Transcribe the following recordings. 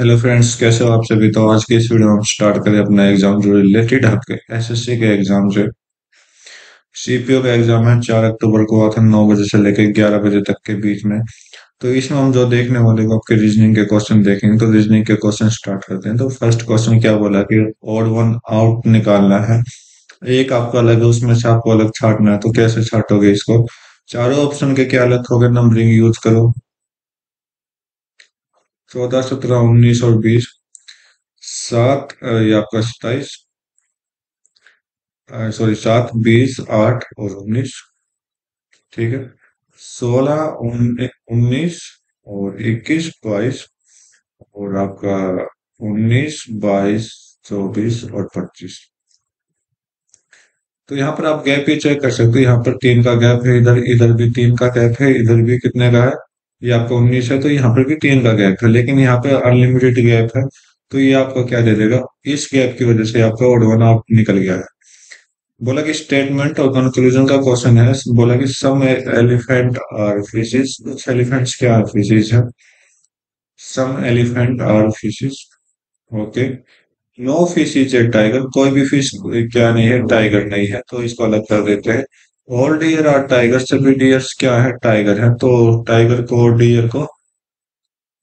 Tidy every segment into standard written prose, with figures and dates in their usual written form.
Hello friends, कैसे हो आप सभी। तो आज की इस वीडियो में हम स्टार्ट करें अपना एग्जाम जो रिलेटेड है आपके एसएससी के एग्जाम से। सीपीओ का एग्जाम है 4 अक्टूबर को, आता 9 बजे से लेकर 11 बजे तक के बीच में। तो इसमें हम जो देखने वाले को आपके रीजनिंग के क्वेश्चन देखेंगे। तो रीजनिंग के क्वेश्चन स्टार्ट करते हैं। तो फर्स्ट क्वेश्चन क्या बोला कि ऑड वन आउट निकालना है। एक आपका अलग है, उसमें से आपको अलग छांटना है। तो कैसे छांटोगे इसको? चारों ऑप्शन के क्या लिखोगे? नंबरिंग यूज करो। 14, 17, 19 और 20। सात ये आपका 27, सॉरी 7, 20, 8 और 19। ठीक है। 16, 19 और 21, 22 और आपका 19, 22, 24 और 25। तो यहाँ पर आप गैप ही चेक कर सकते हो। यहाँ पर 3 का गैप है, इधर इधर भी 3 का गैप है, इधर भी कितने का है? ये आपका 19 है, तो यहाँ पर भी 3 का गैप है, लेकिन यहाँ पे अनलिमिटेड गैप है। तो ये आपका क्या दे देगा? इस गैप की वजह से आपका ओड वन आउट निकल गया है। बोला कि स्टेटमेंट और कंक्लूजन का क्वेश्चन है। बोला कि सम एलिफेंट आर फिशेस। कुछ एलिफेंट्स क्या है? फिशेस है। Some elephant are fishes. Okay. No fish is a tiger. कोई भी फिश क्या नहीं है? टाइगर नहीं है। तो इसको अलग कर देते हैं। All deer are tiger. सभी डियर्स क्या है? टाइगर है। तो टाइगर को और डियर को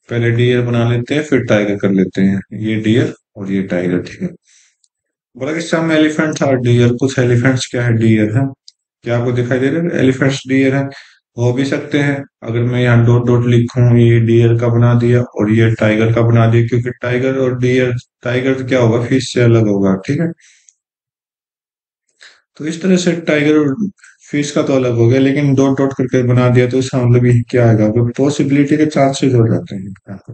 पहले डियर बना लेते हैं, फिर टाइगर कर लेते हैं। ये डियर और ये टाइगर। ठीक है। बोला कि सम एलिफेंट्स आर डियर। कुछ एलिफेंट्स क्या है? डियर है। क्या आपको दिखाई दे रहा है? एलिफेंट्स डियर है। हो भी सकते हैं। अगर मैं यहाँ डॉट डॉट लिखूं, ये डियर का बना दिया और ये टाइगर का बना दिया, क्योंकि टाइगर और डियर, टाइगर क्या होगा? फिश से अलग होगा। ठीक है। तो इस तरह से टाइगर और फिश का तो अलग हो गया, लेकिन डॉट डॉट करके बना दिया तो इसका मतलब ये क्या आएगा? पॉसिबिलिटी के चांसेस हो जाते हैं यहाँ पर।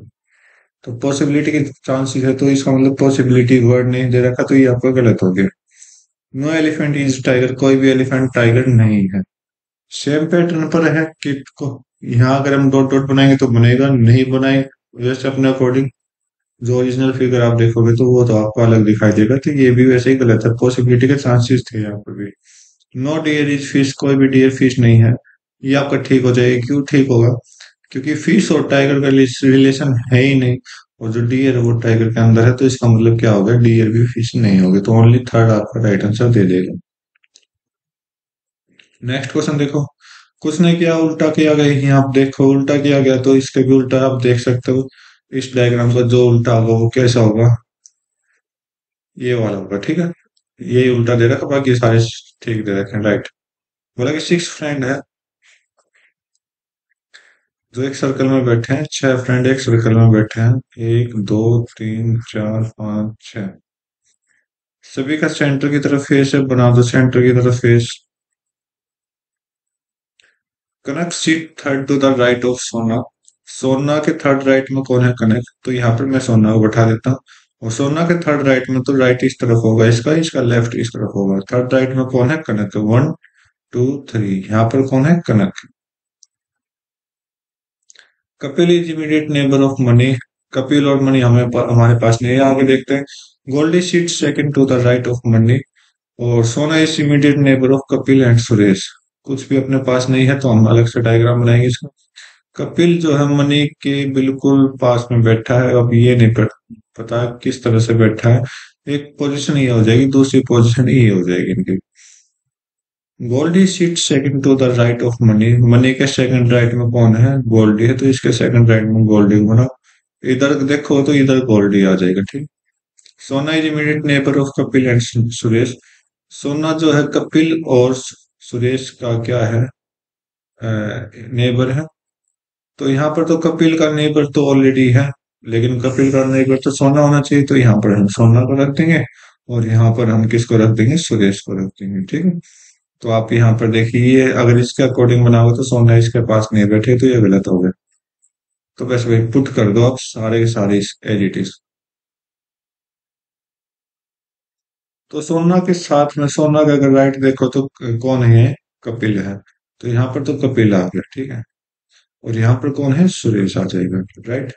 तो पॉसिबिलिटी के चांसेस है, तो इसका मतलब पॉसिबिलिटी वर्ड नहीं दे रखा, तो ये आपका गलत हो गया। No elephant is tiger. कोई भी एलिफेंट टाइगर नहीं है। सेम पैटर्न पर है कि को यहाँ अगर हम डॉट डॉट बनाएंगे तो बनेगा, नहीं बनाए वैसे अपने अकॉर्डिंग जो ओरिजिनल फिगर आप देखोगे तो वो तो आपको अलग दिखाई देगा। तो ये भी वैसे ही गलत है। पॉसिबिलिटी के चांसेस थे यहाँ पर भी। No deer is fish. कोई भी डियर फिश नहीं है। ये आपका ठीक हो जाएगा। क्यों ठीक होगा? क्योंकि फिश और टाइगर का रिलेशन है ही नहीं। और जो डियर है वो टाइगर के अंदर है, तो इसका मतलब क्या होगा? डियर भी फिश नहीं होगी। तो ओनली थर्ड आपका राइट आंसर दे देगा। नेक्स्ट क्वेश्चन देखो। कुछ नहीं किया, उल्टा किया गया। यहाँ आप देखो उल्टा किया गया, तो इसके भी उल्टा आप देख सकते हो। इस डायग्राम का जो उल्टा होगा वो कैसा होगा? ये वाला होगा। ठीक है। ये उल्टा दे रखा, बाकी सारे ठीक दे रखे हैं। राइट। बोला कि 6 फ्रेंड है जो एक सर्कल में बैठे हैं। 6 फ्रेंड एक सर्कल में बैठे हैं। 1, 2, 3, 4, 5, 6। सभी का सेंटर की तरफ फेस है। बना दो सेंटर की तरफ face. Kanak seat third to the right of Sona. Sona के थर्ड राइट में कौन है? कनक। तो यहाँ पर मैं सोना को बैठा देता हूँ। और सोना के थर्ड राइट में तो राइट इस तरफ होगा इसका, इसका लेफ्ट इस तरफ होगा। थर्ड राइट में कौन है? कनक। 1, 2, 3। यहाँ पर कौन है? Kanak. Kapil is immediate neighbour of Mani. Kapil और मनी हमारे पास नहीं है। आगे देखते हैं। Goldy seat second to the right of Mani. और Sona is immediate neighbour of Kapil and Suresh. कुछ भी अपने पास नहीं है, तो हम अलग से डायग्राम बनाएंगे इसका। कपिल जो है मनी के बिल्कुल पास में बैठा है। अब ये नहीं पता किस तरह से बैठा है। एक पोजीशन ये हो जाएगी, दूसरी पोजीशन ये हो जाएगी इनकी। Goldy seat second to the right of Mani. Mani के सेकंड राइट में कौन है? गोल्डी है, तो इसके सेकंड राइट में गोल्डी को बनाओ। इधर देखो तो इधर गोल्डी आ जाएगा। ठीक। सोना is immediate neighbour of Kapil and Suresh. सोना जो है कपिल और सुरेश का क्या है? नेबर है। तो यहाँ पर तो कपिल का नेबर तो ऑलरेडी है, लेकिन कपिल का नेबर तो सोना होना चाहिए, तो यहाँ पर हम सोना को रख देंगे। और यहाँ पर हम किसको रख देंगे? सुरेश को रख देंगे। ठीक है। तो आप यहाँ पर देखिए, ये अगर इसके अकॉर्डिंग बनाओगे तो सोना इसके पास नहीं बैठे, तो ये गलत हो गया। तो बस वही पुट कर दो आप सारे के सारे एज इट इज। तो सोना के साथ में सोना का अगर राइट देखो तो कौन है? कपिल है। तो यहाँ पर तो कपिल आ गया। ठीक है। और यहाँ पर कौन है? सुरेश आ जाएगा। राइट।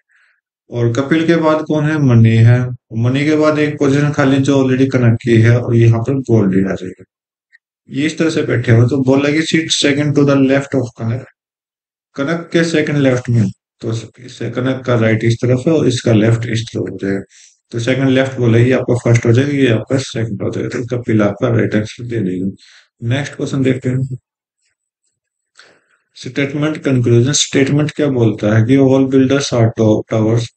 और कपिल के बाद कौन है? मनी है। मनी के बाद एक पोजीशन खाली जो ऑलरेडी कनेक्ट की है, और यहाँ पर गोल्डी आ जाएगा। ये इस तरह से बैठे हुए, तो बोला कि sit second to the left of Kanak. Kanak के सेकंड लेफ्ट में। तो सेकंड का राइट इस तरफ है और इसका लेफ्ट इस तरफ हो जाएगा। तो सेकंड लेफ्ट बोला, ये आपका फर्स्ट हो जाएगा, ये आपका सेकंड हो जाएगा, तो इसका पिल आपका राइट आंसर दे देगा। नेक्स्ट क्वेश्चन देखते हैं। Statement conclusion. स्टेटमेंट क्या बोलता है कि ऑल बिल्डर्स आर टावर्स,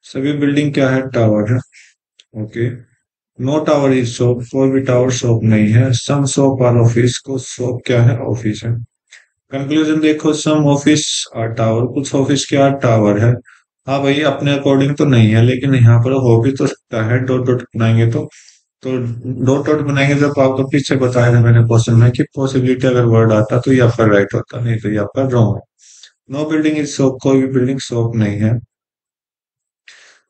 सभी बिल्डिंग क्या है, टावर है। Okay. No tower is shop, कोई भी टावर शॉप नहीं है। सम शॉप आर ऑफिस, को शॉप क्या है, ऑफिस है। कंक्लूजन देखो, सम ऑफिस आर टावर, कुछ ऑफिस क्या टावर है। हाँ भाई, अपने अकॉर्डिंग तो नहीं है, लेकिन यहाँ पर हो भी तो सकता है, डॉट डॉट बनाएंगे तो डॉट डॉट बनाएंगे जब आपको पीछे बताया था मैंने क्वेश्चन में कि पॉसिबिलिटी अगर वर्ड आता तो ये आपका राइट होता, नहीं तो ये आपका रॉन्ग है। नो बिल्डिंग इज शॉप, कोई भी बिल्डिंग शॉप नहीं है।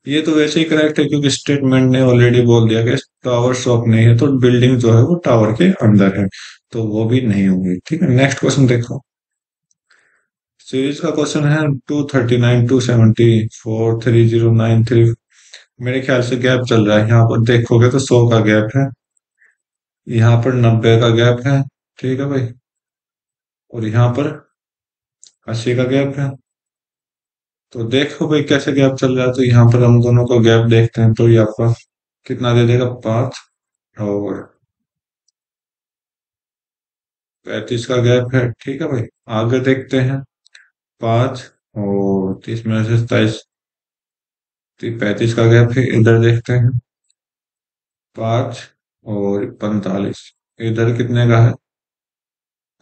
ये तो वैसे ही करेक्ट है क्योंकि स्टेटमेंट ने ऑलरेडी बोल दिया कि टावर शॉप नहीं है, तो बिल्डिंग जो है वो टावर के अंदर है, तो वो भी नहीं होंगी। ठीक है, नेक्स्ट क्वेश्चन देखो। सीरीज का क्वेश्चन है 239, 274, 3093। मेरे ख्याल से गैप चल रहा है, यहाँ पर देखोगे तो 100 का गैप है, यहाँ पर 90 का गैप है। ठीक है भाई, और यहाँ पर 80 का गैप है। तो देखो भाई कैसे गैप चल रहा है, तो यहाँ पर हम दोनों को गैप देखते हैं, तो ये आपका कितना दे देगा, 5 और 35 का गैप है। ठीक है भाई, आगे देखते हैं। 5 और 30 में से 27, 35 का गैप है। इधर देखते हैं, 5 और 45, इधर कितने का है,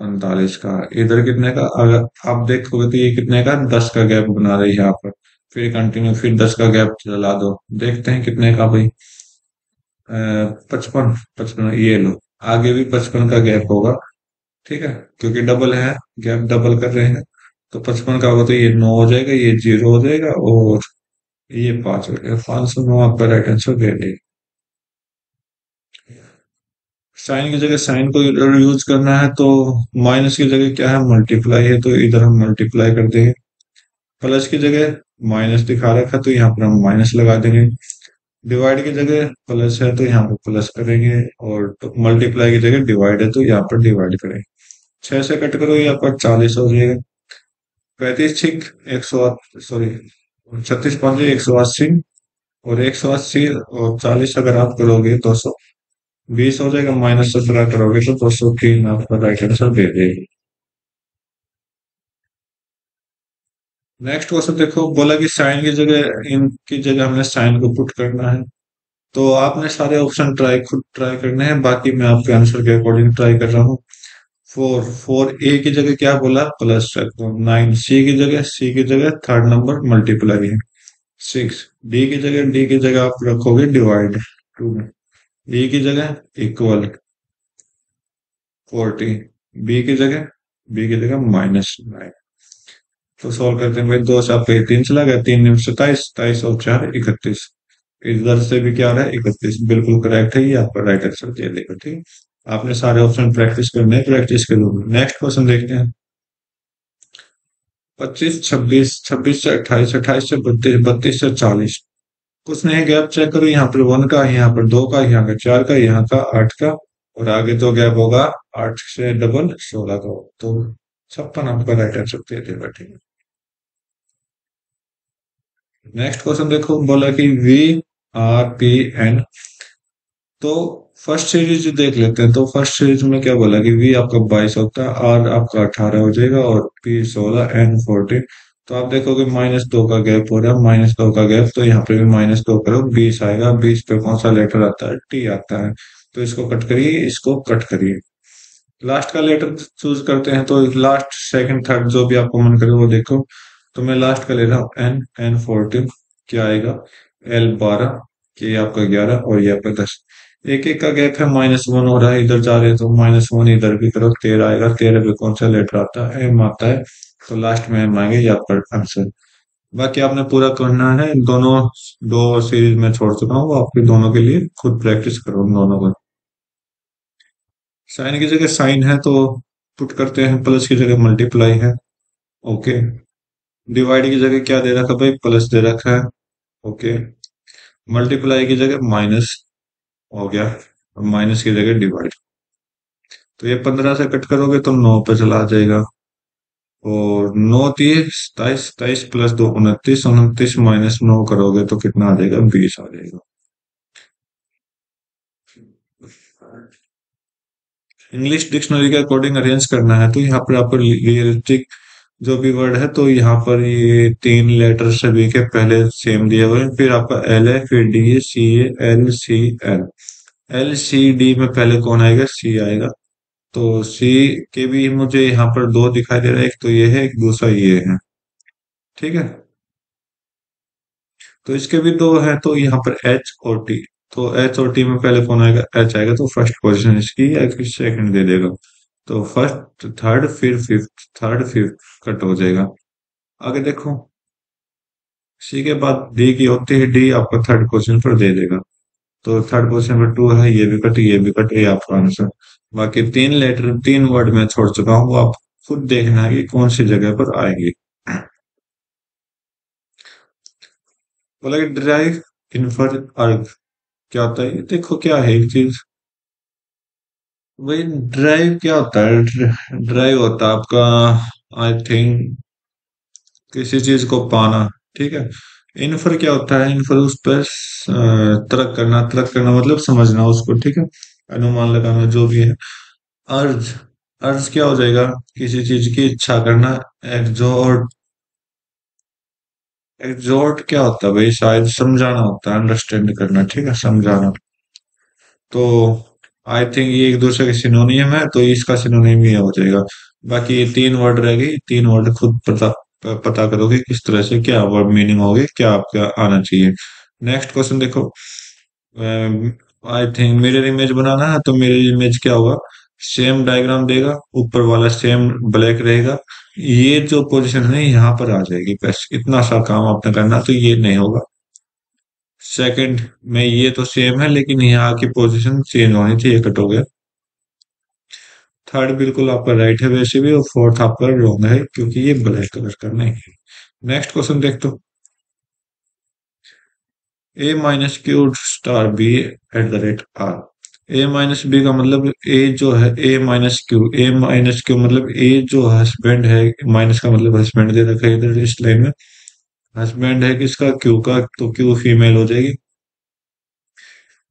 45 का। इधर कितने का, अगर आप देखोगे तो ये कितने का, 10 का गैप बना रही है यहाँ पर। फिर कंटिन्यू, फिर 10 का गैप चला दो, देखते हैं कितने का भाई। 55, 55, ये लो, आगे भी 55 का गैप होगा। ठीक है, क्योंकि डबल है, गैप डबल कर रहे हैं, तो 55 का होगा तो ये 9 हो जाएगा, ये 0 हो जाएगा, और ये 5 हो जाएगा। 509 आपका राइट आंसर दे देगा। साइन की जगह साइन को इधर यूज करना है, तो माइनस की जगह क्या है, मल्टीप्लाई है, तो इधर हम मल्टीप्लाई कर देंगे। प्लस की जगह माइनस दिखा रखा है, तो यहाँ पर हम माइनस लगा देंगे। डिवाइड की जगह प्लस है, तो यहाँ पर प्लस करेंगे, और मल्टीप्लाई की जगह डिवाइड है, तो यहाँ पर डिवाइड करेंगे। 6 से कट करो, यहाँ पर 40 हो जाएगा। 35 छिक 100, सॉरी 36 5 180, और 180 और 40 अगर आप करोगे 220 हो जाएगा, -17 करोगे तो 203 आपका राइट आंसर दे देगी। नेक्स्ट क्वेश्चन देखो, बोला कि साइन की जगह, इनकी जगह हमने साइन को पुट करना है, तो आपने सारे ऑप्शन खुद ट्राई करने हैं, बाकी मैं आपके आंसर के अकॉर्डिंग ट्राई कर रहा हूँ। 4 ए की जगह क्या बोला, प्लस रख दो। 9 सी की जगह थर्ड नंबर मल्टीप्लाई है। 6 डी की जगह आप रखोगे डिवाइड 2 में। ई की जगह इक्वल 40, बी की जगह -9। तो सॉल्व करते हैं भाई, 2 से आपका 3 चला गया, 3 27, 27 और 4 31। इधर से भी क्या आ रहा है, 31, बिल्कुल करेक्ट है, ये आपका राइट आंसर दे देगा। ठीक है, आपने सारे ऑप्शन प्रैक्टिस करने हैं, प्रैक्टिस करोगे। नेक्स्ट क्वेश्चन देखते हैं। 25, 26, 26 से 28, 28 से 32, 32 से 40। कुछ नहीं, गैप चेक करो, यहाँ पर 1 का, यहाँ पर 2 का, यहाँ का 4 का, यहाँ का 8 का, और आगे तो गैप होगा 8 से डबल 16 का, तो 56 आपका राइट आंसर दे देगा। ठीक है, नेक्स्ट क्वेश्चन देखो, बोला कि VRPN। तो फर्स्ट सीरीज देख लेते हैं, तो फर्स्ट सीरीज में क्या बोला कि V आपका 22 होता है, R आपका 18 हो जाएगा, और P 16, N 14। तो आप देखोगे -2 का गैप हो रहा है, -2 का गैप, तो यहाँ पे भी -2 करो, 20 आएगा। 20 पे कौन सा लेटर आता है, T आता है, तो इसको कट करिए, इसको कट करिए। लास्ट का लेटर चूज करते हैं, तो लास्ट सेकंड थर्ड जो भी आपको मन करे वो देखो। तो मैं लास्ट का ले रहा हूँ, N 14, क्या आएगा, L 12, ये आपका 11, और ये आपका 10। एक एक का गैप है, -1 हो रहा है, इधर जा रहे हैं तो -1 इधर भी करो, 13 आएगा। 13 पे कौन सा लेटर आता है, M आता है, तो लास्ट में M आएंगे, ये आपका आंसर। बाकी आपने पूरा करना है, दोनों दो सीरीज में छोड़ चुका हूँ, वो आपके दोनों के लिए खुद प्रैक्टिस करो दोनों को। साइन की जगह साइन है, तो पुट करते हैं, प्लस की जगह मल्टीप्लाई है। ओके, डिवाइड की जगह क्या दे रखा भाई, प्लस दे रखा है। ओके, मल्टीप्लाई की जगह माइनस हो गया, और माइनस की जगह डिवाइड। तो ये 15 से कट करोगे तो 9 पे चला जाएगा, और 9 × 3 = 27, 27 + 2 = 29, 29 - 9 करोगे तो कितना आ जाएगा? 20 आ जाएगा। इंग्लिश डिक्शनरी के अकॉर्डिंग अरेंज करना है तो यहाँ पर आपको रियलिस्टिक जो भी वर्ड है तो यहाँ पर ये 3 लेटर सभी के पहले सेम दिए हुए हैं, फिर आपका एल है, फिर डी है, सी है, L C L. L C D में पहले कौन आएगा? सी आएगा। तो सी के भी मुझे यहाँ पर दो दिखाई दे रहा है, एक तो ये है, एक दूसरा ये है। ठीक है, तो इसके भी दो है, तो यहाँ पर एच और टी। तो एच और टी में पहले कौन आएगा? एच आएगा, तो फर्स्ट पोजीशन इसकी या फिर सेकंड दे देगा। तो फर्स्ट थर्ड फिर फिफ्थ, थर्ड फिफ्थ कट हो जाएगा। आगे देखो, सी के बाद डी की होती है, डी आपका थर्ड पोजीशन पर दे देगा। तो थर्ड पोजीशन पर टू है, ये भी कट, ये भी कट, ये आपका आंसर। बाकी 3 लेटर 3 वर्ड में छोड़ चुका हूँ, वो आप खुद देखना है कि कौन सी जगह पर आएंगे। बोला कि ड्राइव, इन्फर, अर्ग क्या होता है? ये देखो क्या है एक चीज। भाई ड्राइव क्या होता है? ड्राइव होता है आपका, आई थिंक, किसी चीज को पाना। ठीक है। इन्फर क्या होता है? इन्फर उस पर तर्क करना, तर्क करना मतलब समझना उसको। ठीक है, अनुमान लगाना जो भी है। अर्ज, अर्ज क्या हो जाएगा? किसी चीज की इच्छा करना। एग्जॉर्ट, एग्जॉर्ट क्या होता है भाई? शायद समझाना होता है, अंडरस्टैंड करना। ठीक है, समझाना। तो आई थिंक ये एक दूसरे के सिनोनियम है, तो इसका सिनोनियम ये हो जाएगा। बाकी ये 3 वर्ड रह गए, 3 वर्ड खुद पता करोगे किस तरह से क्या वर्ड मीनिंग होगी, क्या आपका आना चाहिए। नेक्स्ट क्वेश्चन देखो। आई थिंक मिरर इमेज बनाना है, तो मिरर इमेज क्या होगा? सेम डायग्राम देगा, ऊपर वाला सेम ब्लैक रहेगा, ये जो पोजीशन है यहाँ पर आ जाएगी, बस इतना सा काम आपने करना, तो ये नहीं होगा। सेकंड में ये तो सेम है, लेकिन यहाँ की पोजीशन चेंज होनी चाहिए, कट हो गया। थर्ड बिल्कुल आपका राइट है वैसे भी, और फोर्थ आपका रॉन्ग है क्योंकि ये ब्लैक कलर का नहीं है। नेक्स्ट क्वेश्चन देख तो। A - Q*B@r। A - B का मतलब ए जो है, A - Q मतलब ए जो हस्बैंड है, माइनस का मतलब हस्बैंड दे रखा है इधर इस लाइन में। हस्बैंड है किसका? क्यू का, तो क्यू फीमेल हो जाएगी।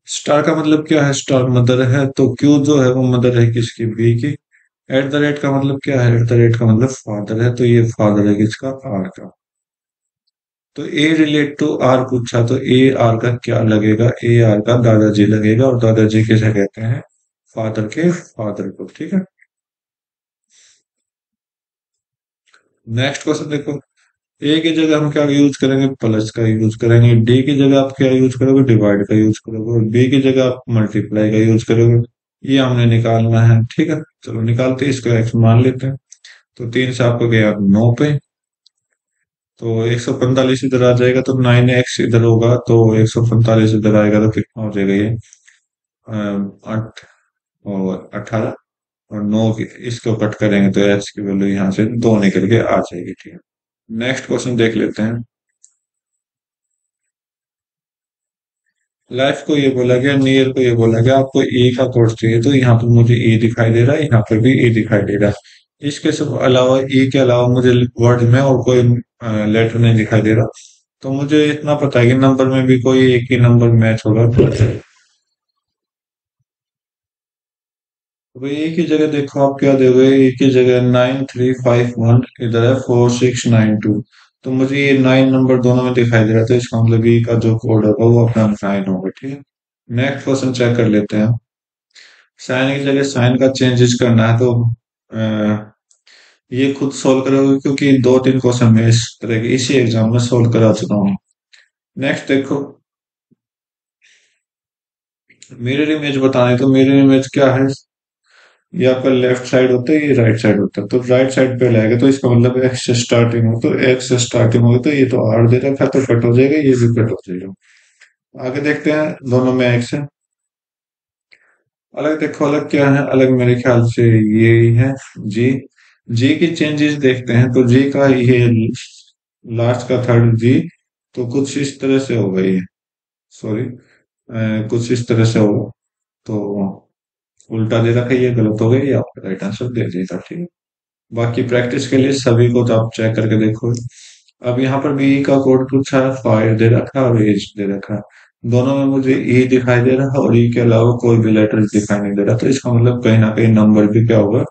स्टार का मतलब क्या है? स्टार मदर है, तो क्यू जो है वो मदर है किसकी? बी की। एट द रेट का मतलब क्या है? एट द रेट का मतलब फादर है, तो ये फादर है किसका? आर का। तो ए रिलेट टू आर पूछा, तो ए आर का क्या लगेगा? ए आर का दादाजी लगेगा, और दादाजी किसे कहते हैं? फादर के फादर को। ठीक है। नेक्स्ट क्वेश्चन देखो। ए की जगह हम क्या यूज करेंगे? प्लस का यूज करेंगे। डी की जगह आप क्या यूज करोगे? डिवाइड का यूज करोगे। और बी की जगह आप मल्टीप्लाई का यूज करोगे। ये हमने निकालना है। ठीक है, चलो निकालते हैं, इसको एक्स मान लेते हैं। तो 3 से आपको गया 9 पे, तो 145 इधर आ जाएगा, तो 9x इधर होगा, तो 145 इधर आएगा, तो कितना हो जाएगा ये? 8 और 18, और 9 इसको कट करेंगे तो x की वैल्यू यहाँ से 2 निकल के आ जाएगी। ठीक है। नेक्स्ट क्वेश्चन देख लेते हैं। लाइफ को ये बोला गया, नियर को ये बोला गया, आपको ए का कोड चाहिए, तो यहाँ पर मुझे ए दिखाई दे रहा है, यहाँ पर भी ए दिखाई दे रहा है। इसके सब अलावा, ए के अलावा मुझे वर्ड में और कोई लेटर नहीं दिखाई दे रहा। तो मुझे इतना पता है कि नंबर में भी कोई एक ही नंबर मैच होगा। तो भाई एक ही जगह देखो, आप क्या दोगे? एक ही जगह 9351, इधर है 4692। तो मुझे ये 9 नंबर दोनों में दिखाई दे रहा था, इसका मतलब ई का जो कोड होगा वो अपना 9 होगा। ठीक है। नेक्स्ट क्वेश्चन चेक कर लेते हैं। साइन की जगह साइन का चेंजेस करना है, तो ये खुद सोल्व करोगे, क्योंकि 2-3 क्वेश्चन में इस तरह के इसी एग्जाम में सोल्व करा चुका हूँ। नेक्स्ट देखो, मिरर इमेज बताने, तो मिरर इमेज क्या है? ये आपका लेफ्ट साइड होता है, ये राइट साइड होता है, तो राइट साइड पे लाएगा, तो इसका मतलब एक्स से स्टार्टिंग हो, तो एक्स से स्टार्टिंग होगी, तो ये तो आर दे रखा है, तो कट हो जाएगा, ये भी कट हो जाएगा। आगे देखते हैं, दोनों में एक्स है। अलग देखो, अलग क्या है? अलग मेरे ख्याल से ये ही है, जी। जी की चेंजेस देखते हैं, तो जी का ये लास्ट का थर्ड जी, तो कुछ इस तरह से होगा ये, सॉरी, कुछ इस तरह से होगा, तो उल्टा दे रखा है, ये गलत हो गया, ये आपका राइट आंसर दे देगा। ठीक है। बाकी प्रैक्टिस के लिए सभी को तो आप चेक करके देखो। अब यहाँ पर भी ई का कोड पूछा है, फायर दे रखा है और एज दे रखा है। दोनों में मुझे ई दिखाई दे रहा है और ई के अलावा कोई भी लेटर दिखाई नहीं दे रहा, तो इसका मतलब कहीं ना कहीं नंबर भी क्या होगा,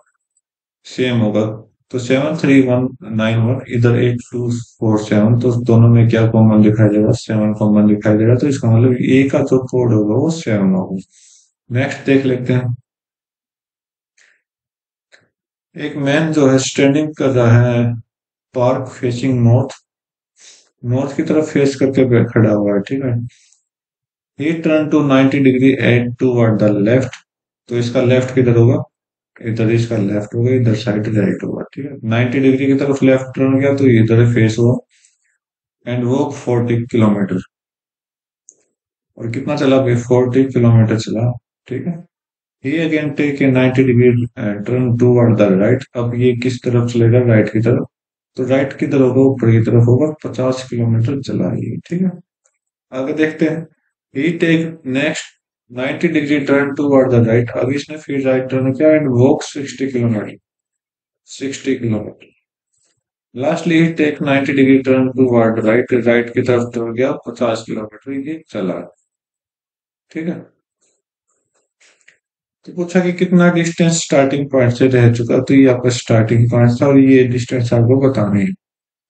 सेम होगा। तो 73191, इधर 8247, तो दोनों में क्या कॉमन दिखाई दे रहा है, 7 कॉमन दिखाई दे रहा है, तो इसका मतलब ए का जो कोड होगा वो 7 होगा। नेक्स्ट देख लेते हैं। एक मैन जो है स्टैंडिंग कर रहा है, पार्क फेसिंग नॉर्थ, नॉर्थ की तरफ फेस करके खड़ा हुआ है, ठीक है। He turn to 90 degree at toward the left, तो इसका लेफ्ट किधर होगा, इधर इसका लेफ्ट होगा, इधर साइड राइट होगा, ठीक है। 90 डिग्री की तरफ लेफ्ट टर्न किया तो इधर फेस हुआ, एंड वॉक 40 किलोमीटर। और कितना चला भाई, 40 किलोमीटर चला, ठीक है। He again take a 90 degree turn toward the right, अब ये किस तरफ चलेगा, राइट की तरफ। तो राइट की तरफ होगा, ऊपर की तरफ होगा, 50 किलोमीटर चला ये, ठीक है। आगे देखते हैं। He take next 90 degree turn toward the right, अब इसने फिर राइट टर्न किया and walk 60 kilometre, 60 kilometre. Lastly he take 90 degree turn toward right, right की तरफ टर्न गया, 50 किलोमीटर ये चला, ठीक है। तो पूछा कि कितना डिस्टेंस स्टार्टिंग पॉइंट से रह चुका, तो ये आपका स्टार्टिंग पॉइंट था और ये डिस्टेंस आपको बतानी है।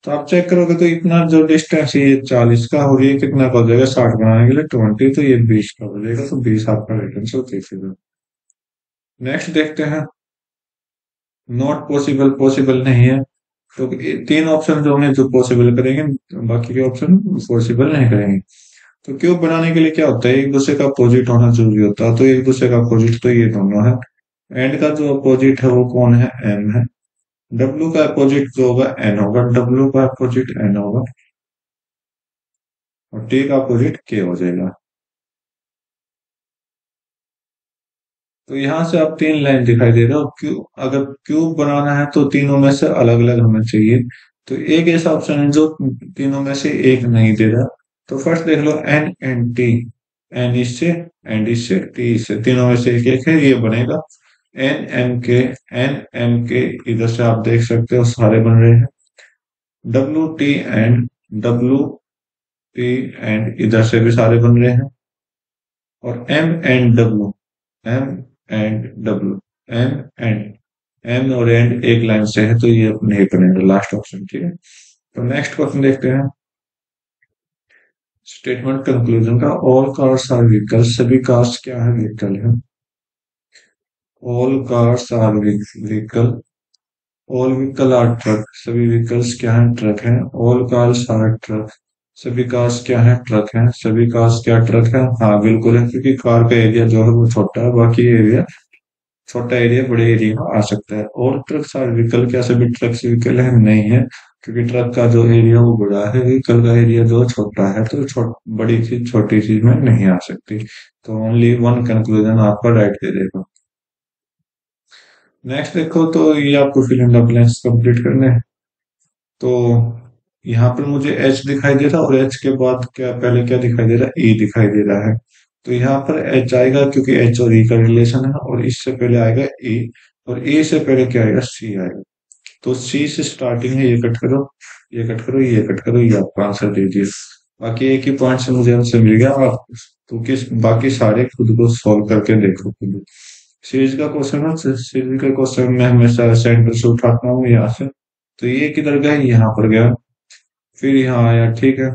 तो आप चेक करोगे तो इतना जो डिस्टेंस है ये 40 का, और ये कितना का हो जाएगा, 60 बनाने के लिए 20, तो ये 20 का हो जाएगा, तो 20 आपका राइट आंसर तीसरा। नेक्स्ट देखते हैं। नॉट पॉसिबल, पॉसिबल नहीं है, तो ये तीन ऑप्शन जो हैं जो पॉसिबल करेंगे, बाकी के ऑप्शन पॉसिबल नहीं करेंगे। तो क्यूब बनाने के लिए क्या होता है, एक दूसरे का अपोजिट होना जरूरी होता है, तो एक दूसरे का अपोजिट तो ये दोनों है। एंड का जो अपोजिट है वो कौन है, एम है। डब्ल्यू का अपोजिट जो होगा एन होगा, डब्ल्यू का अपोजिट एन होगा, और टी का अपोजिट के हो जाएगा। तो यहां से आप तीन लाइन दिखाई दे रहे हो, क्यूब अगर क्यूब बनाना है तो तीनों में से अलग अलग हमें चाहिए। तो एक ऐसा ऑप्शन है जो तीनों में से एक नहीं दे रहा। तो फर्स्ट देख लो, एन एंड टी, एन इससे एंड इससे टी इससे, तीनों में से एक एक है, ये बनेगा एन एम के। एन एम के इधर से आप देख सकते हो सारे बन रहे हैं। W T and W T and इधर से भी सारे बन रहे हैं। और M and W, M and W, M and, M और एंड एक लाइन से है, तो ये नहीं बनेगा लास्ट ऑप्शन, ठीक है। तो नेक्स्ट क्वेश्चन देखते हैं। स्टेटमेंट कंक्लूजन का, ऑल कार्स आर व्हीकल, सभी कार्स क्या है, व्हीकल है। All cars are vehicle, all vehicle are truck, सभी व्हीकल्स क्या है, ट्रक है। ऑल कार्स आर ट्रक, सभी कार्स क्या है, ट्रक है। सभी कार्स क्या ट्रक है, हाँ बिल्कुल है, क्योंकि कार का एरिया जो है वो छोटा है, बाकी एरिया, छोटा एरिया बड़े एरिया में आ सकता है। और ट्रक्स आर व्हीकल, क्या सभी ट्रक्स व्हीकल है, नहीं है, क्योंकि ट्रक का जो एरिया वो बड़ा है, व्हीकल का एरिया जो छोटा है, तो बड़ी चीज छोटी चीज में नहीं आ सकती। तो ओनली वन कंक्लूजन आपका राइट दे देगा। नेक्स्ट देखो, तो ये आपको fill in the blanks complete करने हैं। तो यहाँ पर मुझे एच दिखाई दे रहा है, और एच के बाद क्या, पहले क्या दिखाई दे रहा है, ई दिखाई दे रहा है। तो यहाँ पर एच आएगा, क्योंकि एच और ई का रिलेशन है, और इससे पहले आएगा ई, और ए से पहले क्या आएगा, सी आएगा। तो सी से स्टार्टिंग है, ये कट करो, ये कट करो, ये कट करो, ये आपका आंसर दे दिए। बाकी एक ही पॉइंट से मुझे आंसर मिल गया। आप तो किस बाकी सारे खुद को सॉल्व करके देखो खुद। सीरीज का क्वेश्चन है, सीरीज का क्वेश्चन मैं हमेशा सेंटर से उठाता हूँ यहाँ से। तो ये किधर गया, यहाँ पर गया, फिर यहाँ आया, ठीक है,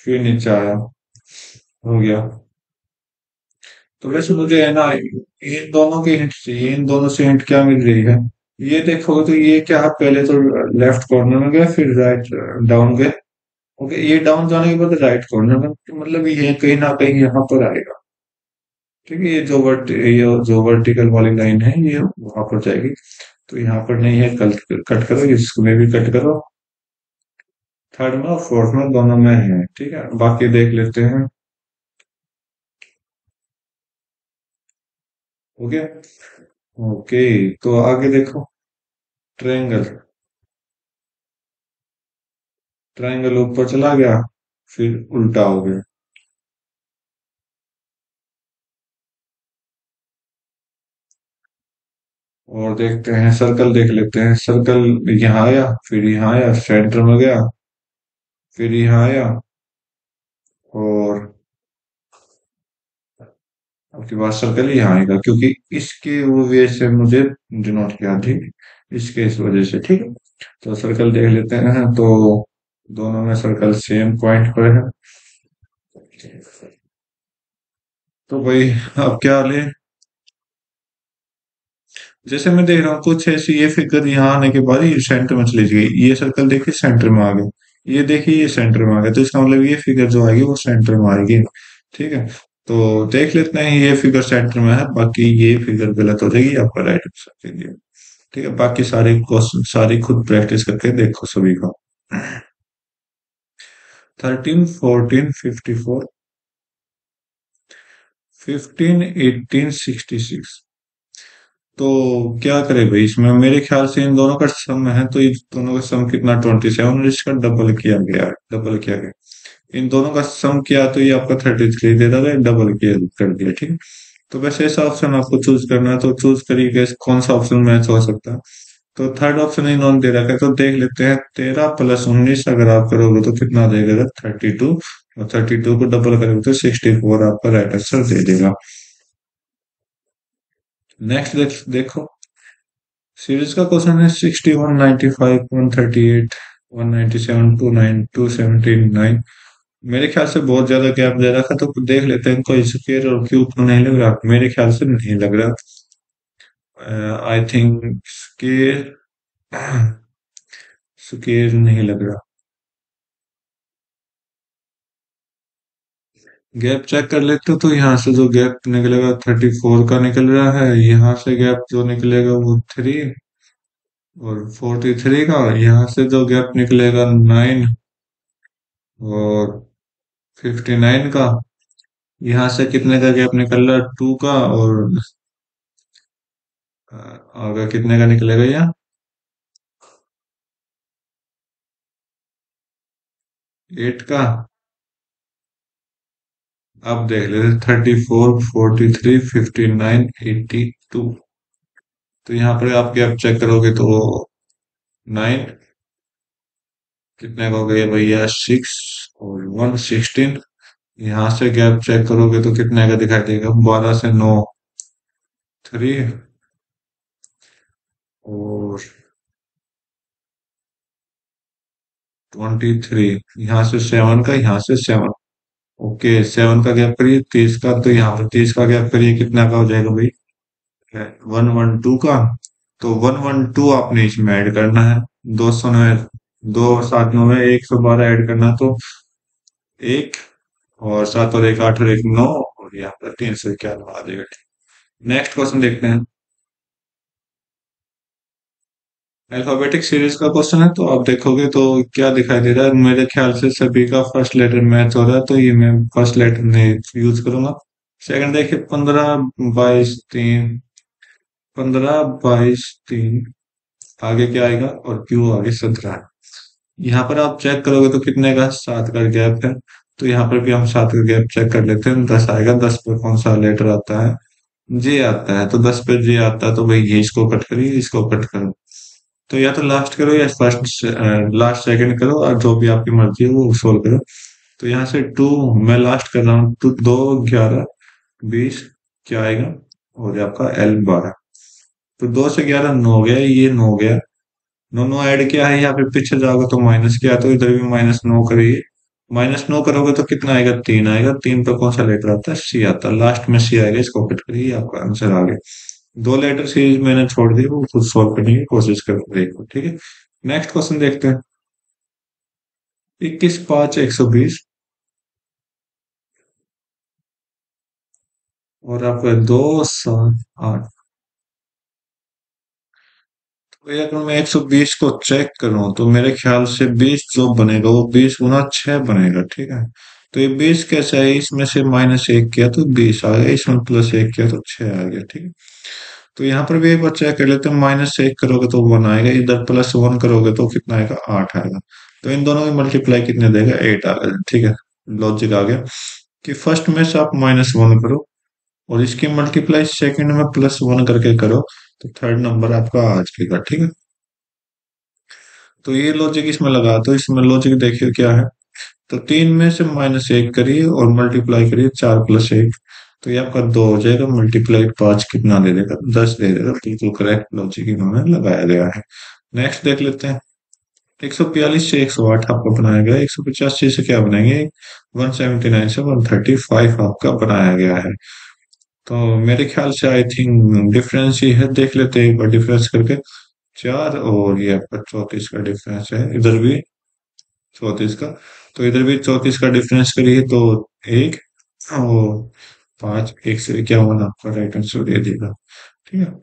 फिर नीचे आया, हो गया। तो वैसे मुझे है ना इन दोनों की हिंट चाहिए, इन दोनों से हिंट क्या मिल रही है। ये देखोगे तो ये क्या है, पहले तो लेफ्ट कॉर्नर में गए, फिर राइट डाउन गए। ओके, ये डाउन जाने के बाद राइट कॉर्नर में, तो मतलब ये कहीं ना कहीं यहाँ पर आएगा, ठीक है। ये जो वर्टिकल वाली लाइन है ये वहां पर जाएगी। तो यहाँ पर नहीं है, कल कट करो, इसमें भी कट करो। थर्ड में और फोर्थ में दोनों में है, ठीक है। बाकी देख लेते हैं। ओके, ओके, तो आगे देखो। ट्रायंगल, ट्रायंगल ऊपर चला गया, फिर उल्टा हो गया। और देखते हैं, सर्कल देख लेते हैं। सर्कल यहाँ आया, फिर यहाँ आया, सेंटर में गया, फिर यहाँ आया, और आपके पास सर्कल यहाँ आएगा, क्योंकि इसके वो वे से मुझे डिनोट किया, ठीक, इसके इस वजह से, ठीक है। तो सर्कल देख लेते हैं, तो दोनों में सर्कल सेम पॉइंट पर है। तो भाई अब क्या ले, जैसे मैं देख रहा हूँ कुछ ऐसी, ये फिगर यहाँ आने के बाद ये सेंटर में चली गई, ये सर्कल देखिए सेंटर में आ गया, ये देखिए ये सेंटर में आ गया, तो इसका मतलब ये फिगर जो आएगी वो सेंटर में आएगी, ठीक है। तो देख लेते हैं, ये फिगर सेंटर में है, बाकी ये फिगर गलत हो जाएगी, आपका राइट आंसर के लिए, ठीक है। बाकी सारे क्वेश्चन सारी खुद प्रैक्टिस करके देखो सभी का। 13, 14, 54, 15, 18, 66। तो क्या करे भाई, इसमें मेरे ख्याल से इन दोनों का सम है, तो ये दोनों का सम कितना, 27, और इसका डबल किया गया है, डबल किया गया, इन दोनों का सम किया तो ये आपका 33 दे रहा है, डबल किया कर दिया, ठीक है। तो वैसे ऐसा ऑप्शन आपको चूज करना है, तो चूज करिए कौन सा ऑप्शन मैच हो सकता है। तो थर्ड ऑप्शन इन्होंने दे रखा है, तो देख लेते हैं, 13 + 19 अगर आप करोगे तो कितना देगा, 32, और 32 को डबल करोगे तो 64 आपका राइट आंसर दे देगा। नेक्स्ट देखो, सीरीज का क्वेश्चन है, 61, 95, 138, 197, 29, 279। मेरे ख्याल से बहुत ज्यादा गैप दे रखा, तो देख लेते हैं, कोई स्क्वायर और क्यूब तो नहीं लग रहा, मेरे ख्याल से नहीं लग रहा, आई थिंक स्क्वायर, स्क्वायर नहीं लग रहा। गैप चेक कर लेते हो, तो यहाँ से जो गैप निकलेगा 34 का निकल रहा है, यहाँ से गैप जो निकलेगा वो 3, और 43 का, यहाँ से जो गैप निकलेगा 9, और 59 का, यहाँ से कितने का गैप निकल रहा है, 2 का, और आगे कितने का निकलेगा यहाँ, 8 का। अब देख लेते, 34, 43, 59, 82। तो यहाँ पर आप गैप चेक करोगे तो 9, कितने का हो गया भैया, 6, और 116। यहाँ से गैप चेक करोगे तो कितने का दिखाई देगा, 12 से 9, 3, और 23। यहाँ से 7 का, यहाँ से 7, ओके, 7 का गैप करिए, 30 का, तो यहाँ पर 30 का गैप करिए, कितना का हो जाएगा भाई, 112 का। तो 112 आपने इसमें ऐड करना है, 200 में, दो और 7 में 112 ऐड करना, तो 1, और 7 और 1 8 और 1 9, और यहाँ पर 391 आ जाएगा। नेक्स्ट क्वेश्चन देखते हैं, अल्फाबेटिक सीरीज का क्वेश्चन है, तो आप देखोगे तो क्या दिखाई दे रहा है, मेरे ख्याल से सभी का फर्स्ट लेटर मैच हो रहा है, तो ये मैं फर्स्ट लेटर ने यूज करूंगा। सेकंड देखिए, 15, 22, 3, 15, 22, 3, आगे क्या आएगा, और क्यू आगे 17। यहाँ पर आप चेक करोगे तो कितने का, 7 का गैप है, तो यहाँ पर भी हम 7 का गैप चेक कर लेते हैं, 10 आएगा, 10 पे कौन सा लेटर आता है, जे आता है, तो 10 पे जे आता है, तो भाई ये इसको कट करिए, इसको कट करो, तो या तो लास्ट करो या फर्स्ट, लास्ट सेकंड करो, और जो भी आपकी मर्जी है वो सोल्व करो। तो यहाँ से 2, मैं लास्ट कर रहा हूँ, 2, 2, 11, 20, क्या आएगा, और ये आपका एल 12। तो 2 से 11 9 हो गया, ये 9 हो गया, 9 9 ऐड किया है, यहाँ पे पीछे जाओगे तो माइनस किया, तो इधर भी -9 करिए, -9 करोगे तो कितना आएगा, 3 आएगा, 3 पे कौन सा लेटर आता है, सी आता है, लास्ट में सी आएगा, इसको कट करिए, आपका आंसर आ गया। 2 लेटर सीरीज मैंने छोड़ दी, वो खुद सॉल्व करने की कोशिश करो, देखो, ठीक है। नेक्स्ट क्वेश्चन देखते हैं, 21, 5, 120, और आपका 2, 7, 8। तो ये अगर मैं 120 को चेक करूं, तो मेरे ख्याल से 20 जो बनेगा वो 20 गुना 6 बनेगा, ठीक है। तो ये 20 कैसे है, इसमें से -1 किया तो 20 आ गया, इसमें +1 किया तो 6 आ गया, ठीक है। तो यहाँ पर भी एक बार चेक कर लेते हैं, -1 करोगे तो 1 आएगा, इधर +1 करोगे तो कितना आएगा, 8 आएगा। तो इन दोनों की मल्टीप्लाई कितने देगा, 8 आ गया, ठीक है। लॉजिक आ गया कि फर्स्ट में से आप -1 करो, और इसकी मल्टीप्लाई सेकंड में +1 करके करो, तो थर्ड नंबर आपका आज के का, ठीक है। तो ये लॉजिक इसमें लगा, तो इसमें लॉजिक देखिए क्या है। तो 3 में से -1 करिए और मल्टीप्लाई करिए 4 + 1, तो ये आपका 2 हो जाएगा। मल्टीप्लाई 5 कितना दे देगा, 10 दे देगा। बिल्कुल करेक्ट लॉजिक इन्होंने लगाया गया है। नेक्स्ट देख लेते हैं। 142 से 108 आपका बनाया गया है। 185 से क्या बनाएंगे, 179 से 135 आपका बनाया गया है। तो मेरे ख्याल से आई थिंक डिफरेंस ही है, देख लेते हैं एक बार डिफरेंस करके। 4 और ये आपका 34 का डिफरेंस है, इधर भी 34 का। तो इधर भी 34 का डिफरेंस करिए तो 1 और 5, 1 से 51 आपका राइट आंसर दे देगा, ठीक है।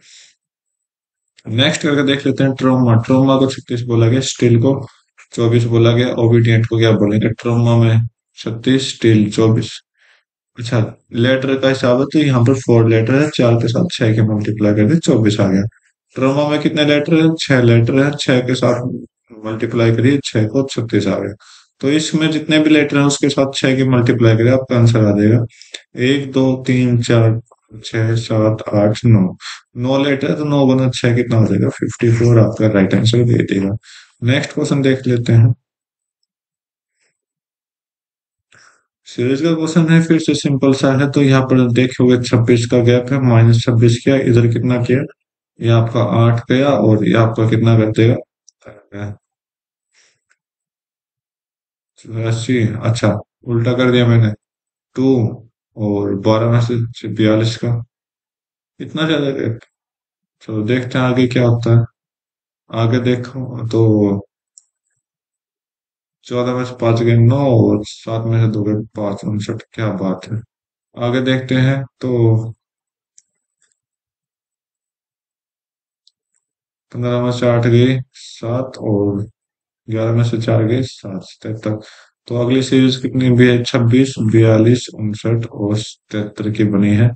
नेक्स्ट करके देख लेते हैं ट्रोमा। ट्रोमा को 36 बोला गया, स्टील को 24 बोला गया। ओबीडियंट को क्या बोलेंगे, ट्रोमा में 36, स्टील 24। अच्छा, लेटर का हिसाब है तो यहाँ पर 4 लेटर है, 4 के साथ 6 के मल्टीप्लाई कर दे 24 आ गया। ट्रोमा में कितने लेटर है, 6 लेटर है, 6 के साथ मल्टीप्लाई करिए 6 को 36 आ गया। तो इसमें जितने भी लेटर हैं उसके साथ 6 की मल्टीप्लाई करिए, आपका आंसर आ जाएगा। 1 2 3 4 6 7 8 9, 9 लेटर है तो 9 गुना 6 कितना हो जाएगा, 54 आपका राइट आंसर दे देगा। नेक्स्ट क्वेश्चन देख लेते हैं। सीरीज का क्वेश्चन है, फिर से सिंपल सा है। तो यहाँ पर देखोगे 26 का गैप है, -26 किया, इधर कितना किया, ये आपका 8 गया और ये आपका कितना कर देगा, 80। अच्छा, उल्टा कर दिया मैंने। 2 और 12 में से 42 का, इतना ज्यादा गैप। चलो देखते हैं आगे क्या होता है। आगे देखो तो 14 में से 5 गए 9 और 7 में से 2 गए 5, 59, क्या बात है। आगे देखते हैं तो 15 में से 8 गए 7 और 11 में से 4 गए 7, 73। तो अगली सीरीज कितनी भी है, 26, 42, 59 और 73 की बनी है।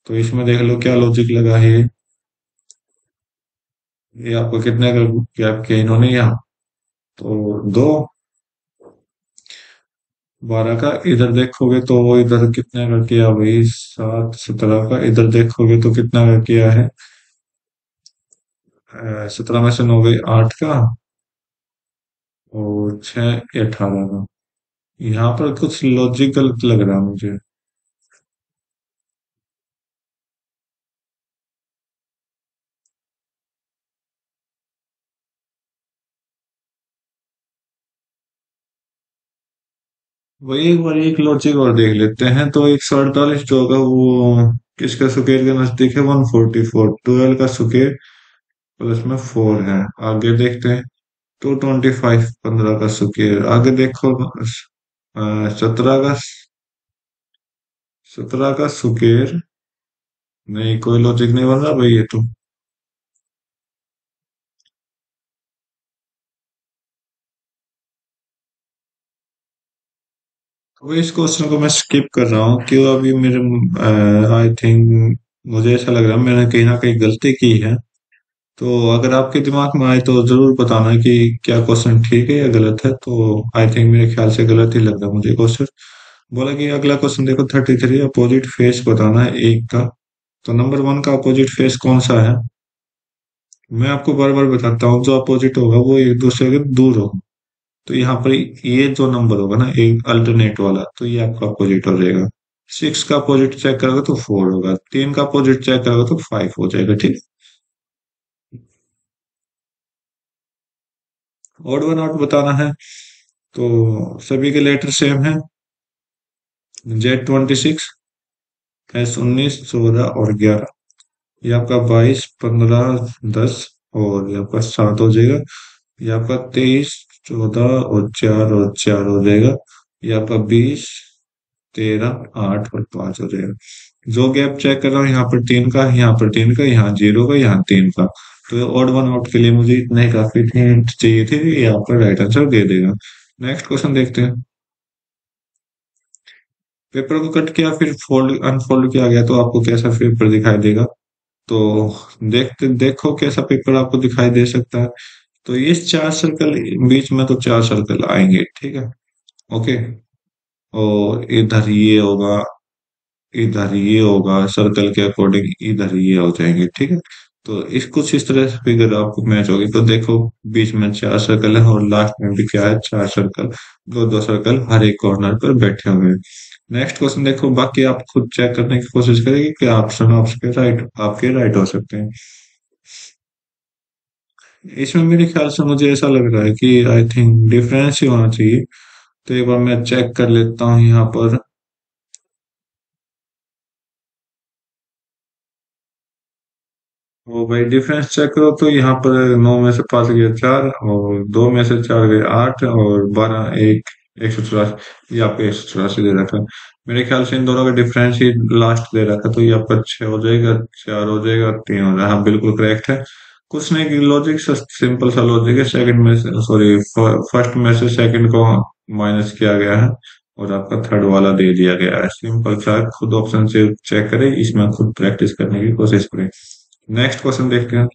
तो इसमें देख लो क्या लॉजिक लगा है। ये आपको कितने का गैप किया इन्होंने यहाँ, तो 2, 12 का। इधर देखोगे तो वो इधर कितने का किया भाई, 7, 17 का। इधर देखोगे तो कितना का किया है, 17 में से 9 गई 8 का और 6, 18 का। यहाँ पर कुछ लॉजिक गलत लग रहा है मुझे। वही एक बार एक लॉजिक और देख लेते हैं। तो 148 जो होगा वो किसका स्क्वायर के नजदीक है, 144। 12 का स्क्वायर प्लस में 4 है। आगे देखते हैं 225, 15 का स्क्वायर। आगे देखो 17 का स्क्वायर। नहीं, कोई लॉजिक नहीं बन रहा भाई ये तो। तो इस क्वेश्चन को मैं स्किप कर रहा हूँ, क्यों अभी मेरे आई थिंक मुझे ऐसा लग रहा है मैंने कहीं ना कहीं गलती की है। तो अगर आपके दिमाग में आए तो जरूर बताना कि क्या क्वेश्चन ठीक है या गलत है। तो आई थिंक मेरे ख्याल से गलत ही लग रहा है मुझे क्वेश्चन। बोला कि अगला क्वेश्चन देखो, 33 अपोजिट फेस बताना है एक का। तो नंबर 1 का अपोजिट फेस कौन सा है। मैं आपको बार बार बताता हूँ, जो अपोजिट होगा वो एक दूसरे के दूर होगा। तो यहाँ पर ये जो नंबर होगा ना, एक अल्टरनेट वाला, तो ये आपका अपोजिट हो जाएगा। 6 का अपोजिट चेक करोगे तो 4 होगा, 3 का अपोजिट चेक करोगे तो 5 हो जाएगा, ठीक। ऑड वन आउट बताना है। तो सभी के लेटर सेम है। Z 26, S 19, 14 और 11। ये आपका 22, 15, 10 और ये आपका 7 हो जाएगा। ये आपका 23, 14 और 4 हो जाएगा। ये आपका 20, 13, 8 और 5 हो जाएगा। जो गैप चेक कर रहा हूँ, यहाँ पर 3 का, यहाँ पर 3 का, यहाँ 0 का, यहाँ 3 का। तो ऑड वन आउट के लिए मुझे इतने काफी हिंट चाहिए थे, ये आपका राइट आंसर दे देगा। नेक्स्ट क्वेश्चन देखते हैं। पेपर को कट किया, फिर फोल्ड अनफोल्ड किया गया, तो आपको कैसा पेपर दिखाई देगा। तो देखते देखो कैसा पेपर आपको दिखाई दे सकता है। तो ये 4 सर्कल, बीच में तो 4 सर्कल आएंगे, ठीक है। ओके, और इधर ये होगा, इधर ये होगा, सर्कल के अकॉर्डिंग इधर ये हो जाएंगे, ठीक है। तो इस कुछ इस तरह से फिगर आपको मैच होगी। तो देखो बीच में चार सर्कल है और लास्ट में भी क्या है, चार सर्कल, दो दो सर्कल हर एक कॉर्नर पर बैठे हुए हैं। नेक्स्ट क्वेश्चन देखो, बाकी आप खुद चेक करने की कोशिश करेंगे कि ऑप्शन आपके राइट, आपके राइट हो सकते हैं। इसमें मेरे ख्याल से मुझे ऐसा लग रहा है कि आई थिंक डिफरेंस ही होना चाहिए। तो एक बार मैं चेक कर लेता हूँ यहाँ पर। वो भाई डिफरेंस चेक करो तो यहाँ पर नौ में से पांच गए चार, और दो में से चार गए आठ, और बारह एक, 184। ये आपको 184 दे रखा है। मेरे ख्याल से इन दोनों का डिफरेंस ही लास्ट दे रखा है, तो ये आपका छह हो जाएगा, चार हो जाएगा, तीन हो जाएगा। हाँ बिल्कुल करेक्ट है। कुछ नहीं, कि लॉजिक सिंपल सा लॉजिक है। सेकंड में से सॉरी, फर्स्ट में से सेकंड को माइनस किया गया है और आपका थर्ड वाला दे दिया गया है। सिंपल सा है। खुद ऑप्शन से चेक करें, इसमें खुद प्रैक्टिस करने की कोशिश करें। नेक्स्ट क्वेश्चन देखते हैं।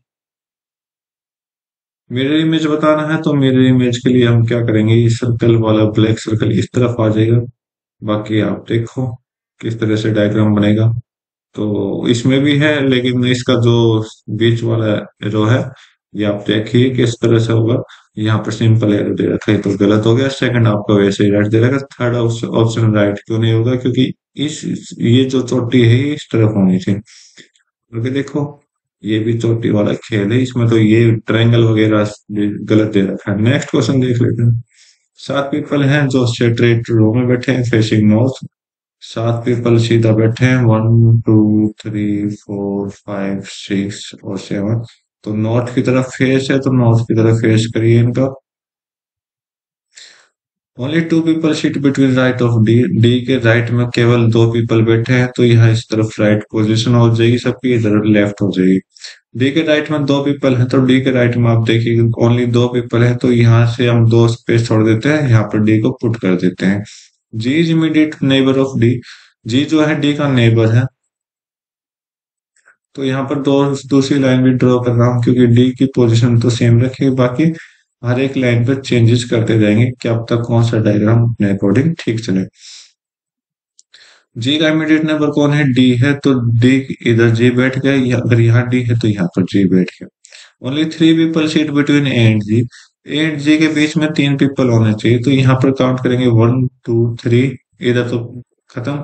मिरर इमेज बताना है, तो मिरर इमेज के लिए हम क्या करेंगे, ये सर्कल वाला ब्लैक सर्कल इस तरफ आ जाएगा। बाकी आप देखो किस तरह से डायग्राम बनेगा। तो इसमें भी है, लेकिन इसका जो बीच वाला रो है, ये आप देखिए किस तरह से होगा। यहाँ पर सिंपल एरर दे रखा है तो गलत हो गया। सेकंड आपका वैसे ही राइट दे रखा। थर्ड ऑप्शन राइट क्यों नहीं होगा, क्योंकि इस ये जो चोटी है ये इस तरफ होनी थी। क्योंकि देखो ये भी चोटी वाला खेल है, इसमें तो ये ट्रायंगल वगैरह गलत दे रखा है। नेक्स्ट क्वेश्चन देख लेते हैं। सात पीपल हैं जो स्ट्रेट रो में बैठे हैं फेसिंग नॉर्थ। सात पीपल सीधा बैठे हैं, 1 2 3 4 5 6 और 7। तो नॉर्थ की तरफ फेस है, तो नॉर्थ की तरफ फेस करिए इनका। Only two people seat between right of D. D के राइट में केवल दो पीपल बैठे हैं, तो यहाँ इस तरफ राइट पोजीशन हो जाएगी सबकी, इधर लेफ्ट हो जाएगी। डी के राइट में दो पीपल हैं, तो डी के राइट में आप देखिए ओनली दो पीपल हैं, तो यहाँ से हम दो स्पेस छोड़ देते हैं, यहाँ पर डी को पुट कर देते हैं। G is immediate neighbour of D. G जो है डी का नेबर है। तो यहाँ पर दो दूसरी लाइन भी ड्रॉ कर रहा हूँ, क्योंकि डी की पोजीशन तो सेम रखेगी, बाकी हर एक लाइन पर चेंजेस करते जाएंगे कि अब तक कौन सा डायग्राम अपने अकॉर्डिंग ठीक चले। जी का इमीडिएट नेबर कौन है, डी है, तो डी इधर जी बैठ गया, अगर यहाँ डी है तो यहाँ पर जी बैठ गया। Only three people seat between A and G. A and G के बीच में तीन पीपल होने चाहिए, तो यहाँ पर काउंट करेंगे 1 2 3। इधर तो खत्म,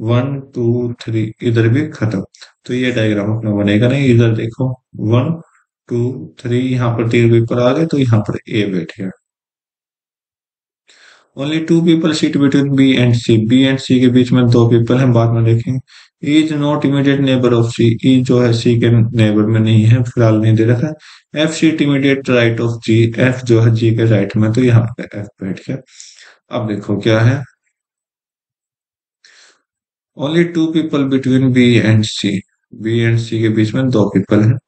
1 2 3, इधर भी खत्म। तो ये डायग्राम अपना बनेगा नहीं। इधर देखो 1 2 3, यहाँ पर तीन पीपल आ गए, तो यहाँ पर ए बैठ गया। Only two people seat between B and C. B and C के बीच में दो पीपल हैं, बाद में देखेंगे। Is not immediate neighbour of C. E जो है सी के नेबर में नहीं है, फिलहाल नहीं दे रखा है। F seat immediate right of G. F जो है जी के राइट में, तो यहाँ पे एफ बैठ गया। अब देखो क्या है, only two people between B and C. B and C के बीच में दो पीपल हैं।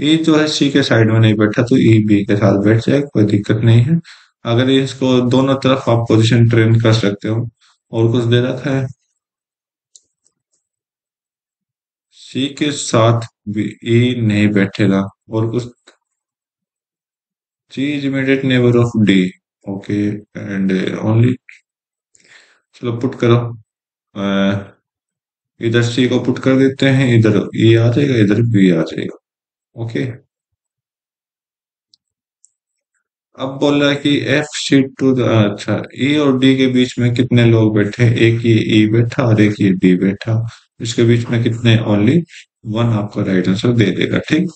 ई जो है सी के साइड में नहीं बैठा, तो ई बी के साथ बैठ जाए, कोई दिक्कत नहीं है। अगर इसको दोनों तरफ आप पोजीशन ट्रेन कर सकते हो। और कुछ दे रखा है, सी के साथ भी ई नहीं बैठेगा। और कुछ, C is immediate neighbour of D. Okay and only, चलो पुट करो। अ, इधर सी को पुट कर देते हैं, इधर ई आ जाएगा, इधर बी आ जाएगा। ओके। अब बोल रहा है कि एफ शीट टू द, अच्छा ई और डी के बीच में कितने लोग बैठे, एक ये ई बैठा और एक ये डी बैठा। इसके बीच में कितने, ओनली वन आपका राइट आंसर दे देगा। ठीक।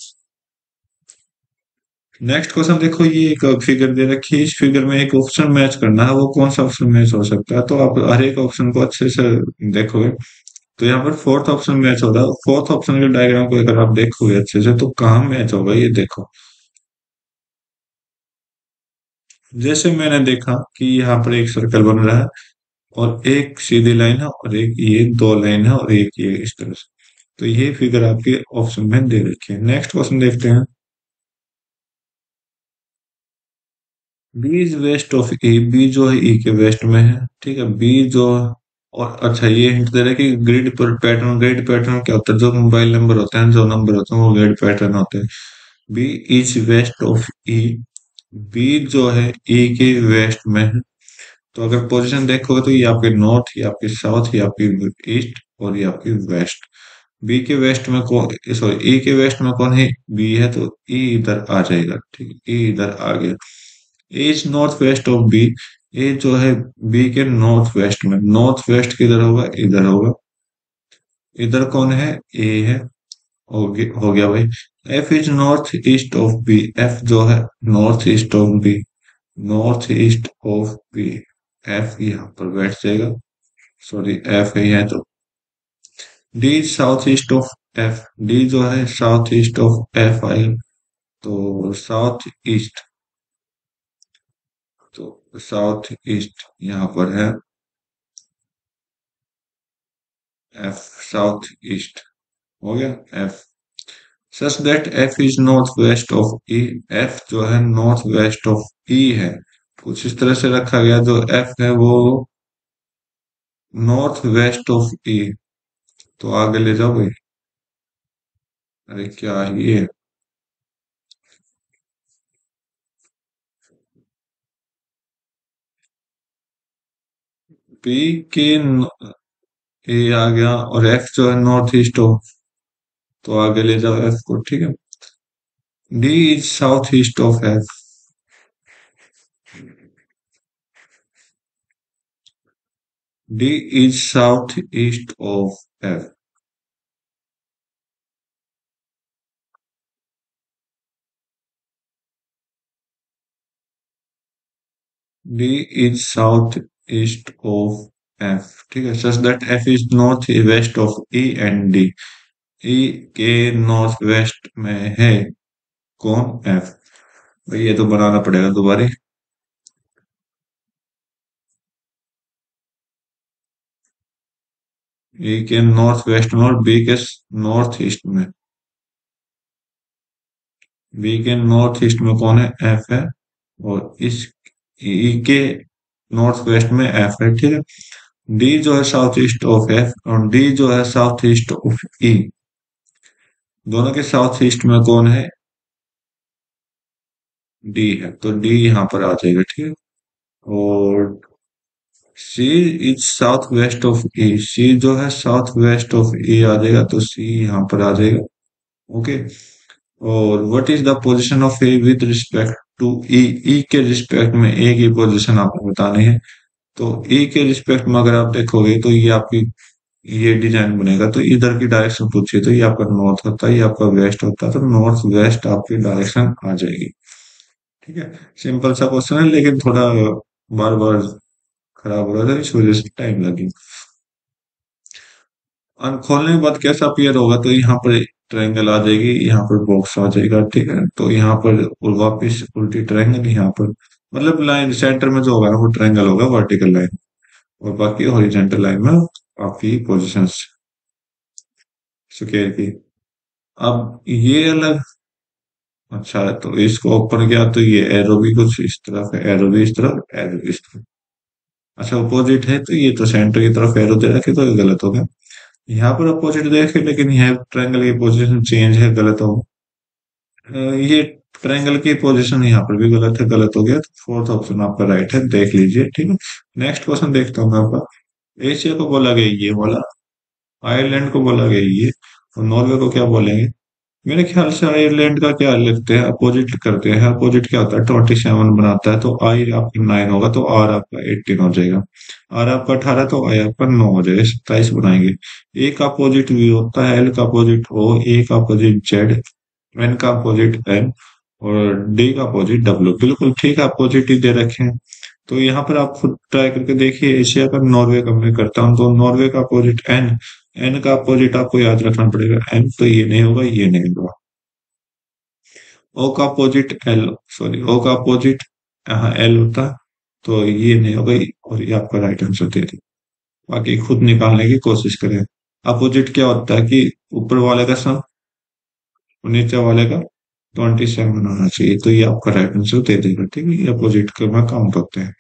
नेक्स्ट क्वेश्चन देखो, ये एक फिगर दे रखी है, इस फिगर में एक ऑप्शन मैच करना है। वो कौन सा ऑप्शन मैच हो सकता है, तो आप हर एक ऑप्शन को अच्छे से देखोगे। तो यहाँ पर फोर्थ ऑप्शन मैच हो रहा है। फोर्थ ऑप्शन के डायग्राम को अगर आप देखोगे अच्छे से, तो कहाँ मैच होगा ये देखो। जैसे मैंने देखा कि यहाँ पर एक सर्कल बन रहा है, और एक सीधी लाइन है, और एक ये दो लाइन है, और एक ये इस तरह से। तो ये फिगर आपके ऑप्शन में दे रखी है। नेक्स्ट क्वेश्चन देखते हैं। B is west of A. B जो है ई के वेस्ट में है, ठीक है। बी जो, और अच्छा ये हिंट दे रहा है कि ग्रिड पर पैटर्न, ग्रिड पैटर्न क्या होता है, जो मोबाइल नंबर होते हैं, जो नंबर होते हैं वो ग्रिड पैटर्न होते हैं। B is west of E. B जो है ई के वेस्ट में है। तो अगर पोजीशन देखोगे तो ये आपके नॉर्थ, ये आपके साउथ, ये आपकी ईस्ट, और ये आपकी वेस्ट। बी के वेस्ट में कौन, सॉरी, ई के वेस्ट में कौन है, बी है, तो ई इधर आ जाएगा, ठीक है, ई इधर आ गया। A is north west of B, A जो है बी के नॉर्थ वेस्ट में, नॉर्थ वेस्ट किधर होगा, इधर होगा। इधर कौन है, ए है, हो गया भाई। F is north east of B, F जो है north east of B, north east of B, F यहाँ पर बैठ जाएगा, सॉरी एफ है यहाँ तो। D is south east of F, D जो है साउथ ईस्ट ऑफ एफ आएगा, तो साउथ ईस्ट, तो साउथ ईस्ट यहाँ पर है एफ, साउथ ईस्ट हो गया F. Such that F is north west of E, F जो है नॉर्थ वेस्ट ऑफ ई है, कुछ इस तरह से रखा गया, जो एफ है वो नॉर्थ वेस्ट ऑफ ई। तो आगे ले जाओ भाई, अरे क्या है ये, पी के ए आ गया, और एफ जो है नॉर्थ ईस्ट ऑफ, तो आगे ले जाओ एफ को, ठीक है। D is south east of F, D is south east of F, D is south east of F, ठीक है। Such that F is north west of E and D, E के नॉर्थ वेस्ट में है कौन, F. भाई ये तो बनाना पड़ेगा दोबारा। ए के नॉर्थ वेस्ट में और बी के नॉर्थ ईस्ट में, बी के नॉर्थ ईस्ट में कौन है, एफ है, और इस ई के नॉर्थ वेस्ट में एफ है, ठीक है। डी जो है साउथ ईस्ट ऑफ एफ, और डी जो है साउथ ईस्ट ऑफ ई, दोनों के साउथ ईस्ट में कौन है, डी है, तो डी यहाँ पर आ जाएगा, ठीक है। और C is south west of E, C जो है साउथ वेस्ट ऑफ ई आ जाएगा, तो सी यहाँ पर आ जाएगा, ओके। और what is the position of A with respect to E, E के रिस्पेक्ट में ए की पोजीशन आपको बतानी है। तो ए के रिस्पेक्ट में अगर आप देखोगे तो ये आपकी, ये डिजाइन बनेगा, तो इधर की डायरेक्शन पूछिए, तो ये आपका नॉर्थ होता है, ये आपका वेस्ट होता है, तो नॉर्थ वेस्ट आपकी डायरेक्शन आ जाएगी, ठीक है। सिंपल सा क्वेश्चन है, लेकिन थोड़ा बार बार खराब हो रहा था, इस वजह से टाइम लगी। और खोलने के बाद कैसा अपीयर होगा, तो यहाँ पर ट्रायंगल आ जाएगी, यहाँ पर बॉक्स आ जाएगा, ठीक है। तो यहाँ पर और वापिस उल्टी ट्रायंगल, यहाँ पर मतलब लाइन सेंटर में जो होगा ना वो ट्रायंगल होगा, वर्टिकल लाइन, और बाकी हॉरिजेंटल लाइन में आपकी पोजिशंस स्क्वायर की। अब ये अलग, अच्छा है, तो इसको ओपन किया तो ये एरो भी कुछ इस तरफ है, एरो भी इस तरफ, एरो भी इस तरफ, अच्छा अपोजिट है, तो ये तो सेंटर की तरफ एरो दे रखे, तो ये गलत हो गया। यहाँ पर अपोजिट देखे, लेकिन यहाँ ट्रायंगल की पोजीशन चेंज है, गलत हो। ये ट्रायंगल की पोजीशन यहाँ पर भी गलत है, गलत हो गया, तो फोर्थ ऑप्शन आपका राइट है, देख लीजिए, ठीक है। नेक्स्ट क्वेश्चन देखता हूँ मैं आपका। एशिया को बोला गया ये वाला, आयरलैंड को बोला गया ये, और नॉर्वे को क्या बोलेंगे। मेरे ख्याल से आयरलैंड का क्या लिखते हैं, अपोजिट करते हैं, अपोजिट क्या होता है, 27 बनाता है, तो आई आपका 9 होगा, तो आर आपका 18 हो जाएगा। आर आपका 18, तो आई आपका 9 हो जाएगा, 27 बनाएंगे। ए का अपोजिट वी होता है, एल का अपोजिट ओ, ए का अपोजिट जेड, एन का अपोजिट एन, और डी का अपोजिट डब्ल्यू, बिल्कुल ठीक है, अपोजिट ही दे रखे हैं। तो यहाँ पर आप खुद ट्राई करके देखिए, एशिया का नॉर्वे का मैं करता हूँ, तो नॉर्वे का अपोजिट एन, एन का अपोजिट आपको याद रखना पड़ेगा एन, तो ये नहीं होगा, ये नहीं होगा। ओ का अपोजिट एल, सॉरी ओ का अपोजिट यहाँ एल होता है, तो ये नहीं होगा, और ये आपका राइट आंसर दे दी। बाकी खुद निकालने की कोशिश करें। अपोजिट क्या होता है कि ऊपर वाले का सम और नीचे वाले का 27 होना चाहिए, तो ये आपका राइट आंसर दे देगा, ठीक है। ये अपोजिट का मैं काउंट होते हैं।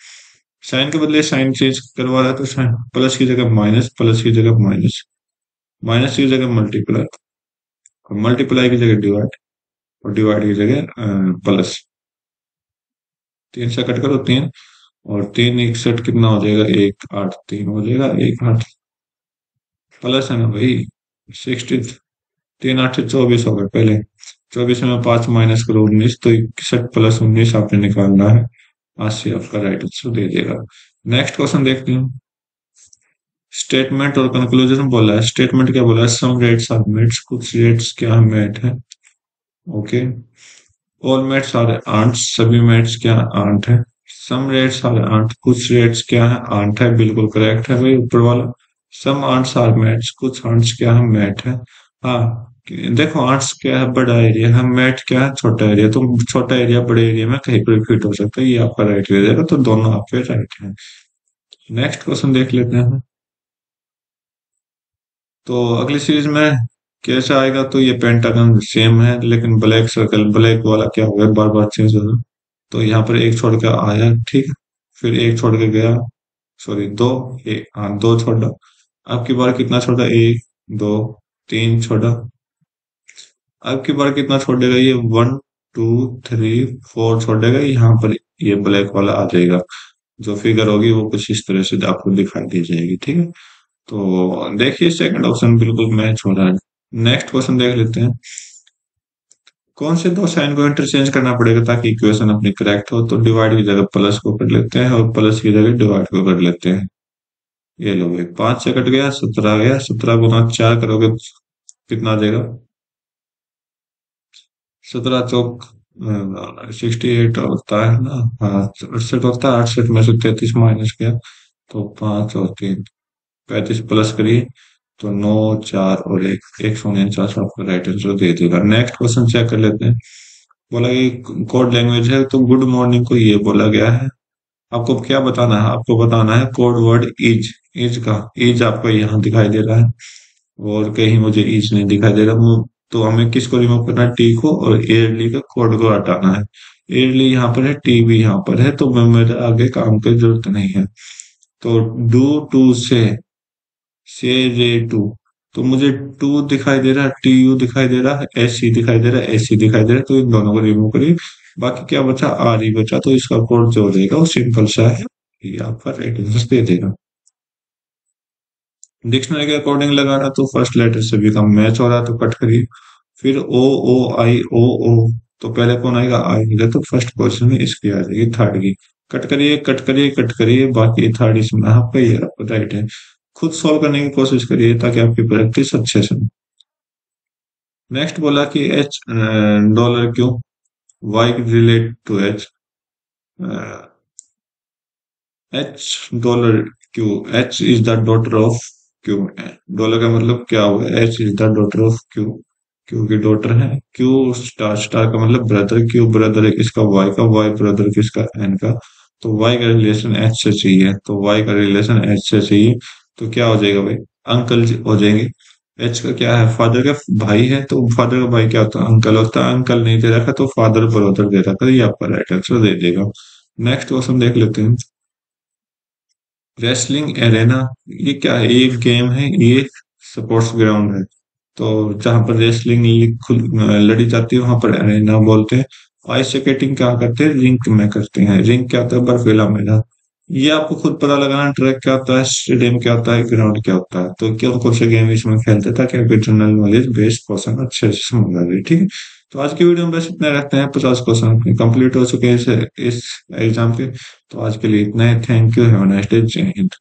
साइन के बदले साइन चेंज करवा रहा है, तो साइन प्लस की जगह माइनस, प्लस की जगह माइनस, माइनस की जगह मल्टीप्लाई, और मल्टीप्लाई की जगह डिवाइड, और डिवाइड की जगह प्लस। 3 से कट करो 3, और 3 61 कितना हो जाएगा, 1 8 3 हो जाएगा, 1 8 प्लस है ना भाई, सिक्सटी, 3 8 24 हो गए पहले। 24 में 5 माइनस करो 19, तो 61 + 19 आपने निकालना है। 80 आपका राइट आंसर दे देगा। नेक्स्ट क्वेश्चन देखते हैं। स्टेटमेंट और कंक्लूजन बोला है। स्टेटमेंट क्या बोला है? सम रेट्स आर मेट्स, कुछ रेट्स क्या मेट है। Okay. All mats are ants, सभी मेट्स क्या आंट है। सम रेट्स आर आंट, कुछ रेट्स क्या है आंट है, बिल्कुल करेक्ट है भाई ऊपर वाला। सम आंट्स आर मेट्स, कुछ आंट्स क्या है मैट है। हाँ, देखो आंट्स क्या है बड़ा एरिया है, मैट क्या है छोटा एरिया, तो छोटा एरिया बड़े एरिया में कहीं पर फिट हो सकता है, ये आपका राइट हो जाएगा, तो दोनों आपके राइट हैं। नेक्स्ट क्वेश्चन देख लेते हैं। तो अगली सीरीज में कैसे आएगा, तो ये पेंटागन सेम है, लेकिन ब्लैक सर्कल, ब्लैक वाला क्या हो गया बार बार चेंज हो गया। तो यहाँ पर एक छोड़ के आया, ठीक है, फिर एक छोड़ के गया, सॉरी दो, एक, हाँ दो छोड़ा। अब की बार कितना छोड़ा? एक, दो, तीन छोड़ा। अब की बार कितना छोड़ेगा? ये 1 2 3 4 छोड़ेगा, यहाँ पर ये ब्लैक वाला आ जाएगा। जो फिगर होगी वो कुछ इस तरह से आपको दिखाई दी जाएगी, ठीक है। तो देखिए सेकंड ऑप्शन बिल्कुल मैच हो रहा है। नेक्स्ट क्वेश्चन देख लेते हैं। कौन से दो साइन को इंटरचेंज करना पड़ेगा ताकि इक्वेशन अपनी करेक्ट हो? तो डिवाइड की जगह प्लस को कर लेते हैं और प्लस की जगह डिवाइड को कर लेते हैं। ये लो भाई, 5 से कट गया, 17 आ गया, 17 × 4 करोगे तो कितना आ जाएगा? 17 चौक 68 होता है ना, हाँ 68 होता है। 68 में से 33 माइनस किया तो 5 और 3, 35 प्लस करिए तो 9 4 और 1, 149 आपका राइट आंसर दे देगा। नेक्स्ट क्वेश्चन चेक कर लेते हैं। बोला कि कोड लैंग्वेज है, तो गुड मॉर्निंग को ये बोला गया है। आपको क्या बताना है? आपको बताना है कोड वर्ड इज। इज का इज आपको यहाँ दिखाई दे रहा है, और कहीं मुझे इज नहीं दिखाई दे रहा। तो हमें किसको रिमूव करना है? टी को, और एयरली का कोड को हटाना है। एयरली यहाँ पर है, टी भी यहाँ पर है, तो मेरे आगे काम की जरूरत नहीं है। तो डू टू से रे टू, तो मुझे टू दिखाई दे रहा है, टी यू दिखाई दे रहा है, एस सी दिखाई दे रहा है, एस सी दिखाई दे रहा है, तो इन दोनों को रिमूव करिए। बाकी क्या बचा? आर ही बचा, तो इसका कोड जो रहेगा वो सिंपल सा है, ये आपका राइट आंसर दे देगा। डिक्शनरी के अकॉर्डिंग लगाना, तो फर्स्ट लेटर से भी कम मैच हो रहा है, तो कट करिए। फिर ओ ओ आई ओ ओ, तो पहले कौन आएगा? आई आएगा, तो फर्स्ट पोजिशन में इसकी आ जाएगी, थर्ड की। कट करिए कट करिए कट करिए, बाकी थर्ड इसमें आपका ये राइट है। खुद सॉल्व करने की कोशिश करिए ताकि आपकी प्रैक्टिस अच्छे से। नेक्स्ट बोला कि H dollar Q, Y relate to H. H dollar Q, H is the daughter of Q. Dollar का मतलब क्या हुआ? H is the daughter of Q, Q की डॉटर है। क्यू स्टार, स्टार का मतलब ब्रदर, क्यू ब्रदर है किसका? वाई का। वाई ब्रदर किसका? एन का। तो वाई का रिलेशन एच से चाहिए, तो वाई का रिलेशन एच से चाहिए, तो क्या हो जाएगा भाई? अंकल हो जाएंगे। एच का क्या है? फादर का भाई है, तो फादर का भाई क्या होता है? अंकल होता है। अंकल नहीं दे रखा तो फादर ब्रदर दे रखा, ये आपका राइट आंसर दे देगा। नेक्स्ट क्वेश्चन देख लेते हैं। रेसलिंग एरेना, ये क्या है? ये एक गेम है, ये स्पोर्ट्स ग्राउंड है। तो जहां पर रेसलिंग लड़ी जाती है वहां पर एरेना बोलते हैं। आइस स्केटिंग क्या करते हैं? रिंक में करते हैं। रिंक क्या होता है? बर्फीला मैदान। ये आपको खुद पता लगाना। ट्रैक क्या होता है? स्टेडियम क्या होता है? ग्राउंड क्या होता है? तो क्यों कौन से गेम इसमें खेलते हैं ताकि आपके जनरल नॉलेज बेस्ड क्वेश्चन अच्छे से समझ आ जाए, ठीक है। तो आज की वीडियो में बस इतना रखते हैं। 50 क्वेश्चन अपने कंप्लीट हो चुके हैं इस एग्जाम के। तो आज के लिए इतना ही। Thank you, have a nice day, जय हिंद।